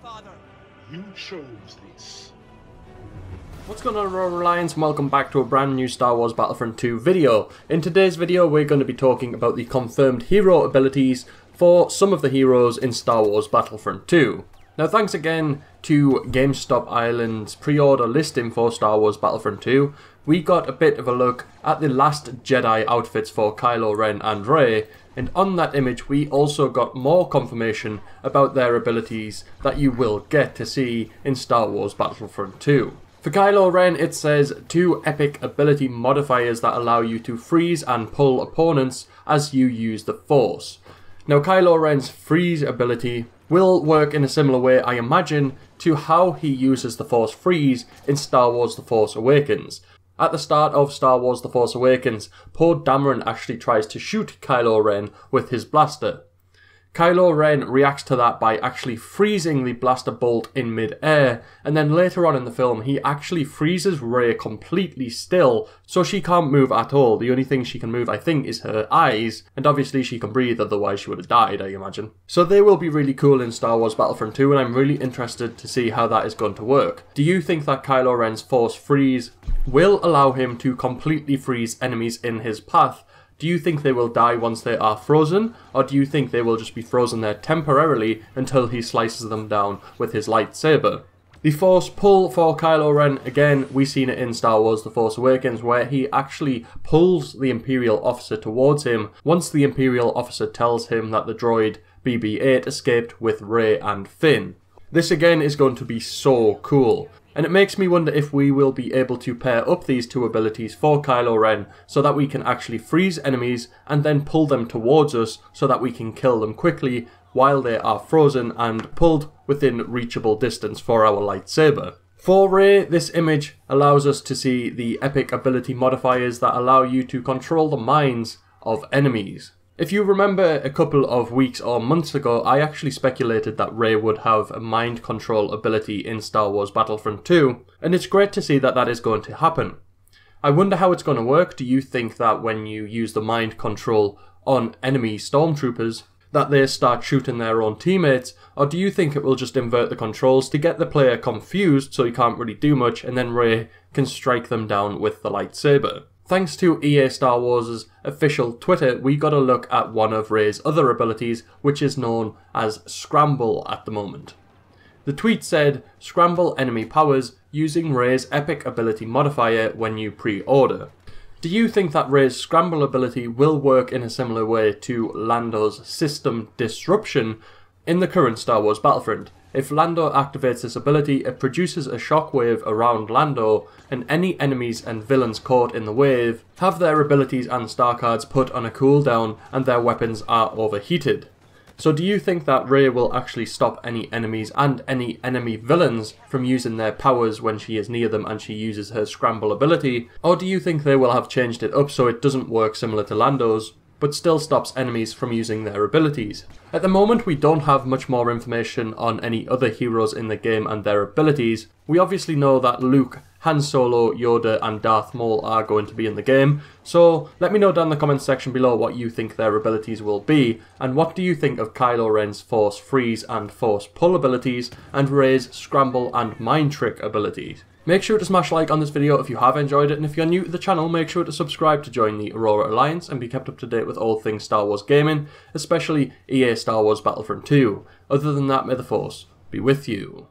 Father. You chose this. What's going on, Aurora Alliance, and welcome back to a brand new Star Wars Battlefront 2 video. In today's video we're going to be talking about the confirmed hero abilities for some of the heroes in Star Wars Battlefront 2. Now thanks again to GameStop Ireland's pre-order listing for Star Wars Battlefront 2, we got a bit of a look at the last Jedi outfits for Kylo Ren and Rey, and on that image we also got more confirmation about their abilities that you will get to see in Star Wars Battlefront 2. For Kylo Ren, it says 2 epic ability modifiers that allow you to freeze and pull opponents as you use the Force. Now Kylo Ren's freeze ability will work in a similar way, I imagine, to how he uses the Force freeze in Star Wars The Force Awakens. At the start of Star Wars The Force Awakens, Poe Dameron actually tries to shoot Kylo Ren with his blaster. Kylo Ren reacts to that by actually freezing the blaster bolt in mid-air, and then later on in the film he actually freezes Rey completely still, so she can't move at all. The only thing she can move, I think, is her eyes, and obviously she can breathe, otherwise she would have died, I imagine. So they will be really cool in Star Wars Battlefront 2, and I'm really interested to see how that is going to work. Do you think that Kylo Ren's Force freeze will allow him to completely freeze enemies in his path? Do you think they will die once they are frozen, or do you think they will just be frozen there temporarily until he slices them down with his lightsaber? The Force pull for Kylo Ren, again, we've seen it in Star Wars The Force Awakens, where he actually pulls the Imperial officer towards him once the Imperial officer tells him that the droid BB-8 escaped with Rey and Finn. This again is going to be so cool. And it makes me wonder if we will be able to pair up these 2 abilities for Kylo Ren so that we can actually freeze enemies and then pull them towards us so that we can kill them quickly while they are frozen and pulled within reachable distance for our lightsaber. For Rey, this image allows us to see the epic ability modifiers that allow you to control the minds of enemies. If you remember a couple of weeks or months ago, I actually speculated that Rey would have a mind control ability in Star Wars Battlefront 2, and it's great to see that that is going to happen. I wonder how it's going to work. Do you think that when you use the mind control on enemy stormtroopers, that they start shooting their own teammates, or do you think it will just invert the controls to get the player confused so he can't really do much, and then Rey can strike them down with the lightsaber? Thanks to EA Star Wars' official Twitter, we got a look at one of Rey's other abilities, which is known as Scramble at the moment. The tweet said, "Scramble enemy powers using Rey's epic ability modifier when you pre-order." Do you think that Rey's Scramble ability will work in a similar way to Lando's System Disruption in the current Star Wars Battlefront? If Lando activates this ability, it produces a shockwave around Lando, and any enemies and villains caught in the wave have their abilities and star cards put on a cooldown and their weapons are overheated. So do you think that Rey will actually stop any enemies and any enemy villains from using their powers when she is near them and she uses her Scramble ability? Or do you think they will have changed it up so it doesn't work similar to Lando's, but still stops enemies from using their abilities? At the moment we don't have much more information on any other heroes in the game and their abilities. We obviously know that Luke, Han Solo, Yoda and Darth Maul are going to be in the game, so let me know down in the comments section below what you think their abilities will be, and what do you think of Kylo Ren's Force Freeze and Force Pull abilities, and Rey's Scramble and Mind Trick abilities. Make sure to smash like on this video if you have enjoyed it, and if you're new to the channel, make sure to subscribe to join the Aurora Alliance and be kept up to date with all things Star Wars gaming, especially EA Star Wars Battlefront 2. Other than that, may the Force be with you.